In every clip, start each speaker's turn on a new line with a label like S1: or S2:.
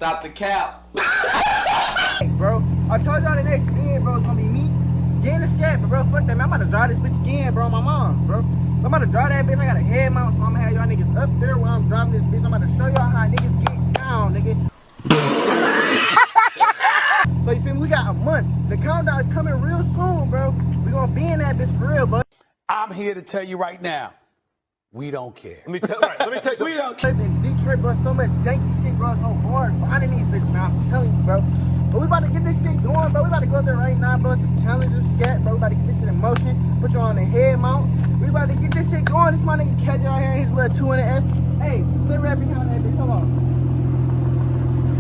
S1: Stop the cap.
S2: Bro, I told y'all the next vid, bro, it's gonna be me getting the scat, but bro, fuck that, man. I'm about to drive this bitch again, bro, my mom, bro. I'm about to drive that bitch. I got a head mount, so I'm gonna have y'all niggas up there while I'm driving this bitch. I'm about to show y'all how niggas get down, nigga. So you feel me? We got a month. The countdown is coming real soon, bro. We gonna be in that bitch for real, bro.
S3: I'm here to tell you right now, we don't care.
S4: Let me tell you something.
S3: We don't care.
S2: In Detroit, bro, so much janky shit, bro. It's so hard finding these bitches, man. I'm telling you, bro. But we about to get this shit going, bro. We about to go there right now, bro. It's a Challenger scat, bro. We about to get this shit in motion. Put you on the head mount. We about to get this shit going. This my nigga catch out here in his little 200S. Hey, sit right behind that bitch. Hold on.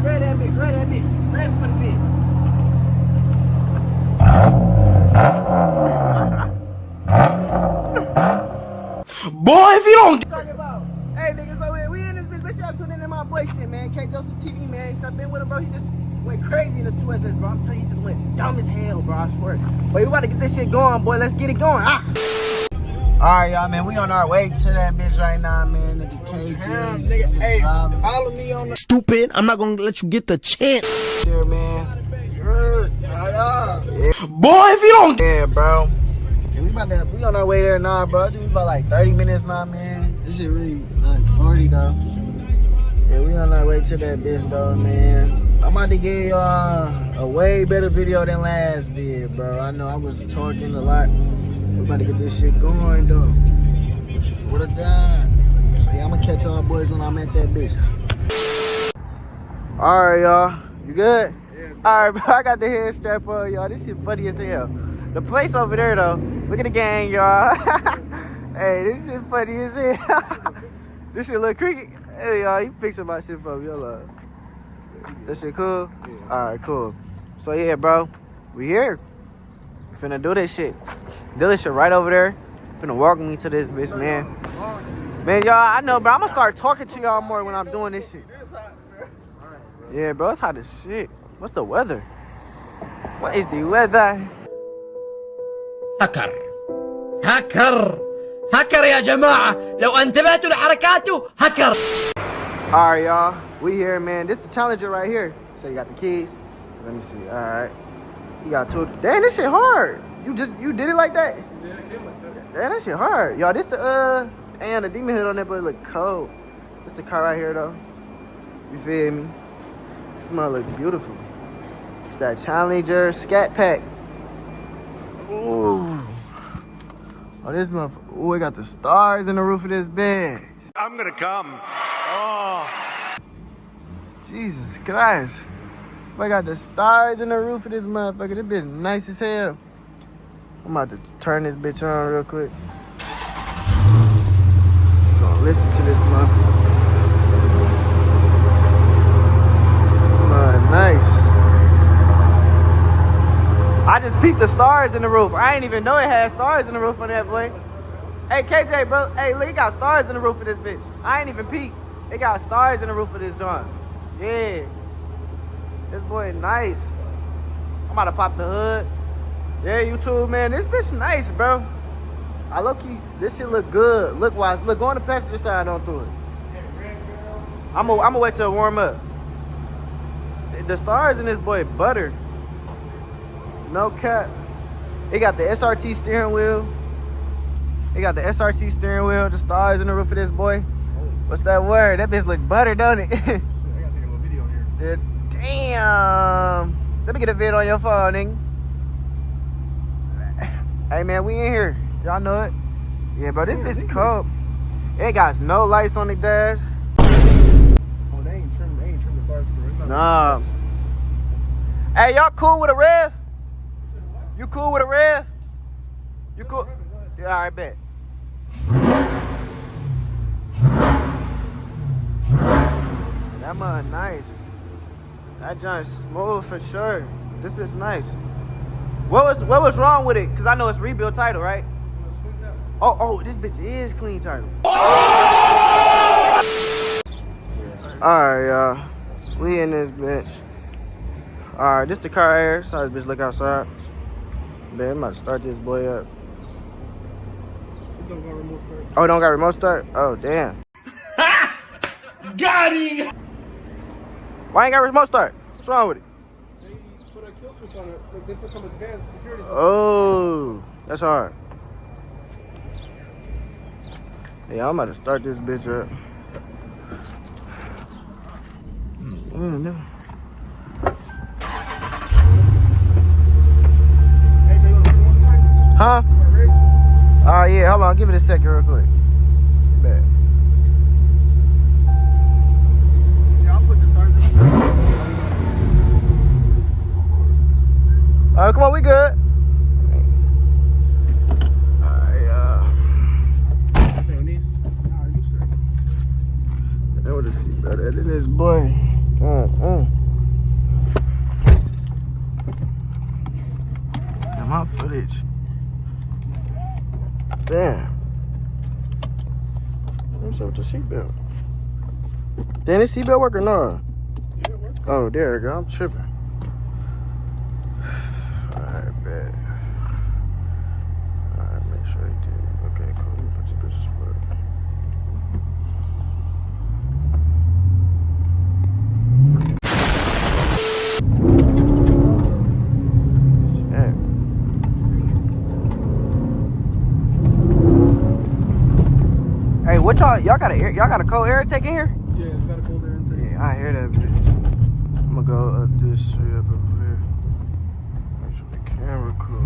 S2: Grab that bitch. Grab that bitch. Grab for the bitch.
S1: Boy, if you don't.
S2: Talking about, hey niggas, so we in this bitch. Bitch, y'all tune in to my boy shit, man. K Joseph TV, man. I've been with him, bro. He just went crazy in the 2SS, bro. I'm telling you, he just went dumb as hell, bro. I swear. But we about to get this shit going, boy. Let's get it going. Alright, y'all, man. We on our way to that bitch right now, man. Nigga KJ.
S4: Nigga, hey, follow me on the
S1: Stupid. I'm not gonna let you get the chance.
S2: Here, man.
S1: Yeah. Boy, if you don't.
S2: Yeah, bro. Yeah, we on our way there now, bro. I think we about like 30 minutes now, man. This shit really like 40 though. Yeah, we on our way to that bitch though, man. I'm about to give y'all a way better video than last vid, bro. I know I was talking a lot. We about to get this shit going though. Swear to God. So yeah, I'm gonna catch y'all boys when I'm at that bitch. Alright, y'all. You good? Yeah. Alright, bro. I got the head strap on, y'all. This shit funny as hell. The place over there though. Look at the gang, y'all. Hey, this shit funny as hell. This shit look creaky. Hey, y'all, you fixing my shit for me. Y'all. This shit cool? Yeah. Alright, cool. So, yeah, bro. We here. Finna do this shit. Do this shit right over there. Finna walk me to this bitch, man. Man, y'all, I know, bro. I'm gonna start talking to y'all more when I'm doing this shit. Yeah, bro, it's hot as shit. What's the weather? What is the weather?
S1: هكر هكر هكر يا جماعة لو انتبهتوا لحركاته هكر.
S2: Alright, y'all, we here, man. This the Challenger right here. So you got the keys. Let me see. Alright, you got two. Damn, this shit hard. You did it like that? Yeah, I did like that. Damn, that shit hard. Y'all, this the and the demon hood on there, but it look cold. This the car right here though. You feel me? This mother look beautiful. It's that Challenger Scatpack. Ooh. Oh, this motherfucker. Ooh, it got the stars in the roof of this bed.
S4: I'm gonna come. Oh.
S2: Jesus Christ. I got the stars in the roof of this motherfucker. This bitch nice as hell. I'm about to turn this bitch on real quick. So listen to this motherfucker. Nice. I just peeped the stars in the roof. I ain't even know it had stars in the roof on that boy. Hey, KJ, bro. Hey, look, it got stars in the roof of this bitch. I ain't even peeped. It got stars in the roof of this joint. Yeah. This boy nice. I'm about to pop the hood. Yeah, you too, man. This bitch nice, bro. I low-key, this shit look good. Look wise. Look, go on the passenger side on through it. I'm gonna wait till it warm up. The stars in this boy butter. No cap. It got the SRT steering wheel. It got the SRT steering wheel. The stars in the roof of this boy. What's that word? That bitch look butter, don't it?
S4: I gotta take a little video here.
S2: Damn. Let me get a vid on your phone, nigga. Hey, man, we in here. Y'all know it. Yeah, bro, this bitch cold. It got no lights on the dash.
S4: Oh, they ain't trimmed the stars for it.
S2: Nah. Hey, y'all cool with a rev? You cool with a rev? You cool? Yeah, all right, bet. That mud nice. That joint's smooth for sure. This bitch nice. What was wrong with it? Cause I know it's rebuild title, right? Oh, this bitch is clean title. Alright, y'all. We in this bitch. Alright, this the car air. Sorry, this bitch look outside. Man, I'm about to start this boy up.
S4: It don't got remote start.
S2: Oh, it don't got remote start? Oh, damn.
S1: Got him!
S2: Why ain't got remote start? What's wrong with it?
S4: They put a kill switch on it. They put some advanced security system.
S2: Oh, that's hard. Yeah, I'm about to start this bitch up. No.
S4: Hey, they gonna one time?
S2: Huh? Yeah, hold on, give it a second real quick. Bet.
S4: Yeah, I'll put the stars in.
S2: Come on, we good.
S4: Saying these? Nah, you straight.
S2: I want to see better than this boy. Damn, my footage. Damn. What's up with the seatbelt? Damn, this seatbelt work or no?
S4: Yeah, it works.
S2: Oh, there we go. I'm tripping. Alright, bet. Alright, make sure you did. Okay, cool. Let me put your bitches foot. Hey, what y'all got a cold air intake in here?
S4: Yeah, it's got a cold air intake.
S2: Yeah, I hear that bitch. I'm gonna go up this straight up over here. Make sure the camera cool.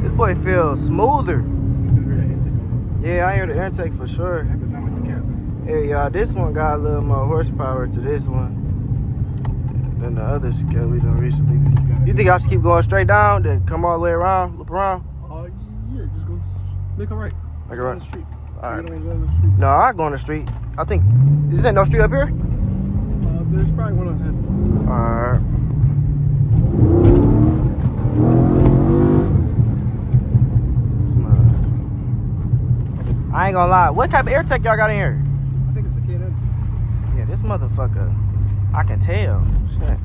S2: This boy feels smoother.
S4: You do hear that intake on
S2: Yeah, I hear the intake for sure.
S4: it, but not like the cabin.
S2: Hey, y'all, this one got a little more horsepower to this one than the other scale we done recently. You think I should keep going straight down, then come all the way around, loop around?
S4: Yeah, just go make a right.
S2: Make a
S4: Go
S2: right.
S4: on the street.
S2: All right.
S4: You don't go on the street.
S2: No, I go on the street. I think, is there no street up here?
S4: There's probably one on that.
S2: Alright. I ain't gonna lie. What type of air tech y'all got in here?
S4: I think it's the K&N.
S2: Yeah, this motherfucker. I can tell. Shit.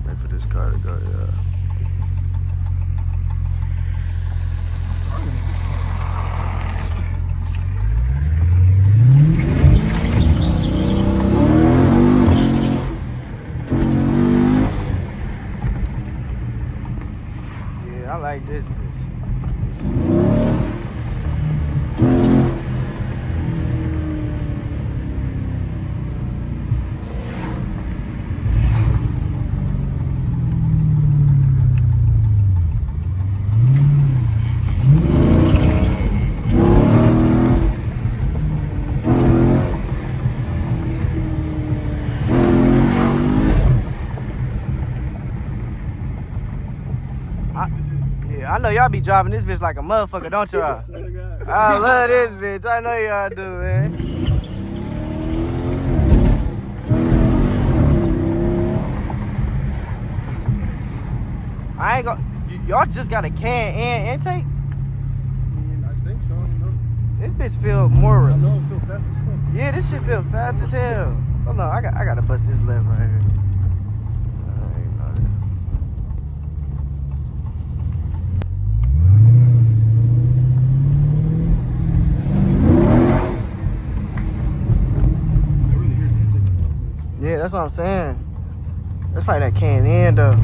S2: Wait for this car to go, yeah. Yeah, I like this bitch. I know y'all be driving this bitch like a motherfucker, don't y'all?
S4: Swear to God.
S2: I love this bitch. I know y'all do, man. I ain't gonna. Y'all just got a can and intake?
S4: I think so. I don't know.
S2: This bitch feel more.
S4: I know it feels fast as fuck.
S2: Yeah, this shit feel fast as hell. Hold on, I gotta bust this left right here. I ain't know that.
S4: I really hear the intake on that.
S2: Yeah, that's what I'm saying. That's probably that can in though.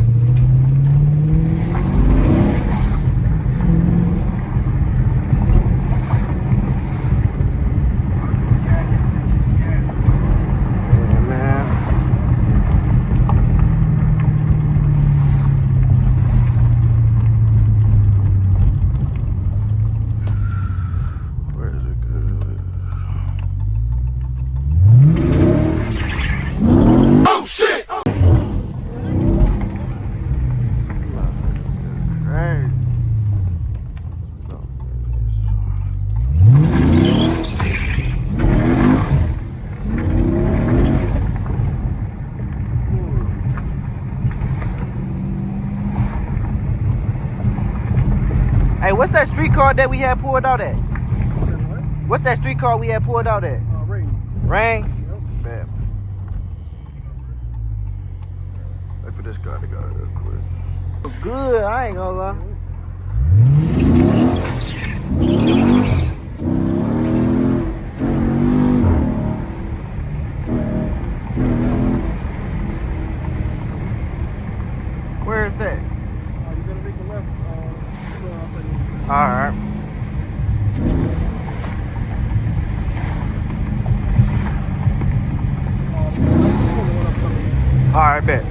S2: Yeah, man. Where does it go?
S3: Oh shit! Oh.
S2: Right. Hey, what's that street car that we had pulled out at?
S4: Said what?
S2: What's that street car we had pulled out at?
S4: Rain.
S2: Rain?
S4: Yep.
S2: Bad. Wait for this car to go real quick. Good, I ain't gonna lie. Where is that?
S4: You gotta make the left. I'll tell you.
S2: All right.
S4: This one, the one I'm coming.
S2: All right, bet.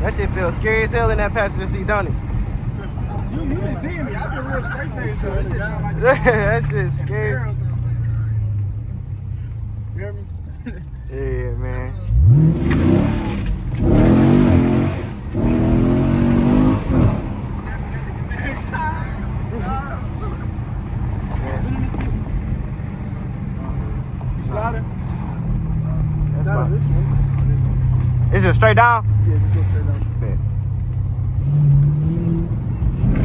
S2: That shit feels scary as hell in that passenger seat, don't it?
S4: You been seeing me. I've been real straight face. So this shit not like
S2: That shit's scary.
S4: You hear me?
S2: Yeah, man.
S4: You sliding?
S2: That's
S4: Not on
S2: fine.
S4: this one. On this one.
S2: Is it straight down?
S4: Yeah, just go straight down.
S2: Bet.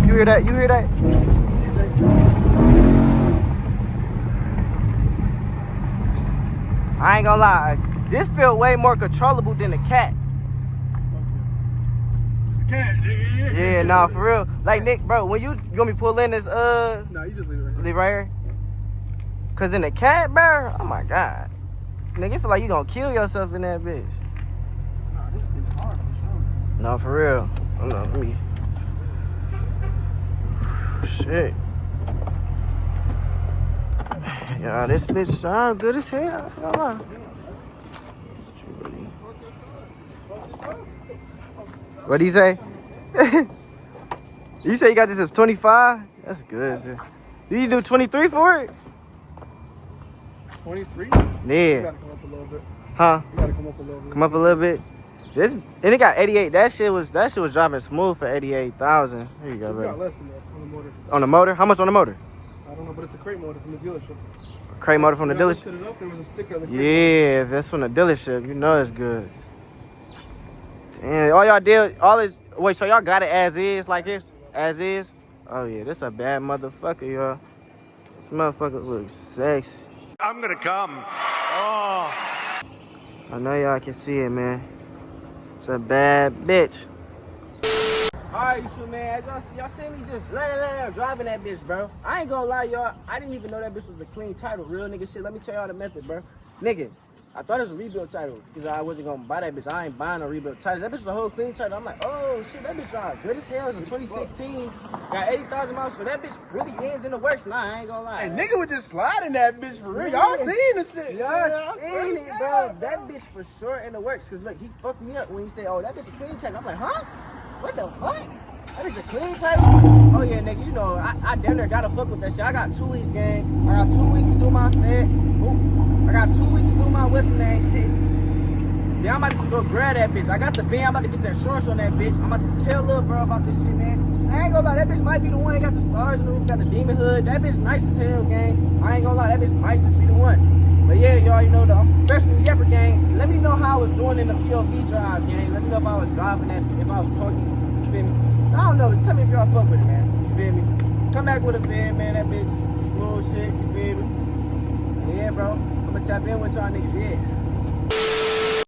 S2: You hear that? You hear that? I ain't gonna lie. This feel way more controllable than the cat.
S4: It's the cat, nigga.
S2: Yeah, nah, for real. Like Nick, bro, when you want me to pull in this
S4: No, you just leave it right here.
S2: leave right here? Cause in the cat, bro, oh my god. Nigga, you feel like you gonna kill yourself in that bitch.
S4: Nah, this bitch hard for sure.
S2: No, for real. Hold on, let me. Shit. Yeah, this bitch sound good as hell. Hold on. What do you say? You say you got this as 25? That's good as hell. Did you do 23 for it?
S4: 23? You
S2: Yeah.
S4: gotta come up a little bit.
S2: Huh?
S4: You gotta come up a little bit.
S2: Come up a little bit. This and it got 88. That shit was driving smooth for 88,000. Here you go,
S4: It's got
S2: bro.
S4: less than that on the motor.
S2: On the motor? How much on the motor?
S4: I don't know, but it's a crate motor from the dealership.
S2: Crate motor from the
S4: When I
S2: dealership.
S4: lifted it up, there was a sticker of the crate
S2: Yeah, if that's from the dealership, you know it's good. Damn, all y'all did, all this. Wait, so y'all got it as is, like this? As is? Oh yeah, this a bad motherfucker, y'all. This motherfucker looks sexy.
S3: I'm gonna come. Oh.
S2: I know y'all can see it, man. It's a bad bitch. Alright, you two, man. As y'all see, y'all see me just driving that bitch, bro. I ain't gonna lie, y'all. I didn't even know that bitch was a clean title. Real nigga shit. Let me tell y'all the method, bro. Nigga, I thought it was a rebuild title because I wasn't gonna buy that bitch. I ain't buying a rebuild title. That bitch was a whole clean title. I'm like, oh shit, that bitch drive good as hell. It's in 2016. Got 80,000 miles, so that bitch really is in the works. Nah, I ain't gonna lie.
S4: Hey, nigga was just sliding that bitch for real. Y'all seen the shit.
S2: Y'all seen it, bro. That bitch for sure in the works. Cause look, he fucked me up when he said, oh, that bitch a clean title. I'm like, huh? What the fuck? That bitch a clean title? Oh yeah, nigga, you know, I damn near gotta fuck with that shit. I got 2 weeks, gang. I got 2 weeks to do my fed. Ooh, I got 2 weeks to do my western ass shit. Yeah, I'm about to just go grab that bitch. I got the van, I'm about to get that shorts on that bitch. I'm about to tell little bro about this shit, man. I ain't gonna lie, that bitch might be the one. Got the stars in the roof, got the demon hood. That bitch nice as hell, gang. I ain't gonna lie, that bitch might just be the one. But yeah, y'all, you know, I'm professional Yepper, gang. Let me know how I was doing in the POV drives, gang. Let me know if I was driving that, if I was talking, you feel me? I don't know, just tell me if y'all fuck with it, man. You feel me? Come back with a van, man. That bitch, smooth shit, you feel me? Yeah, bro. I'm gonna tap in with y'all niggas, yeah.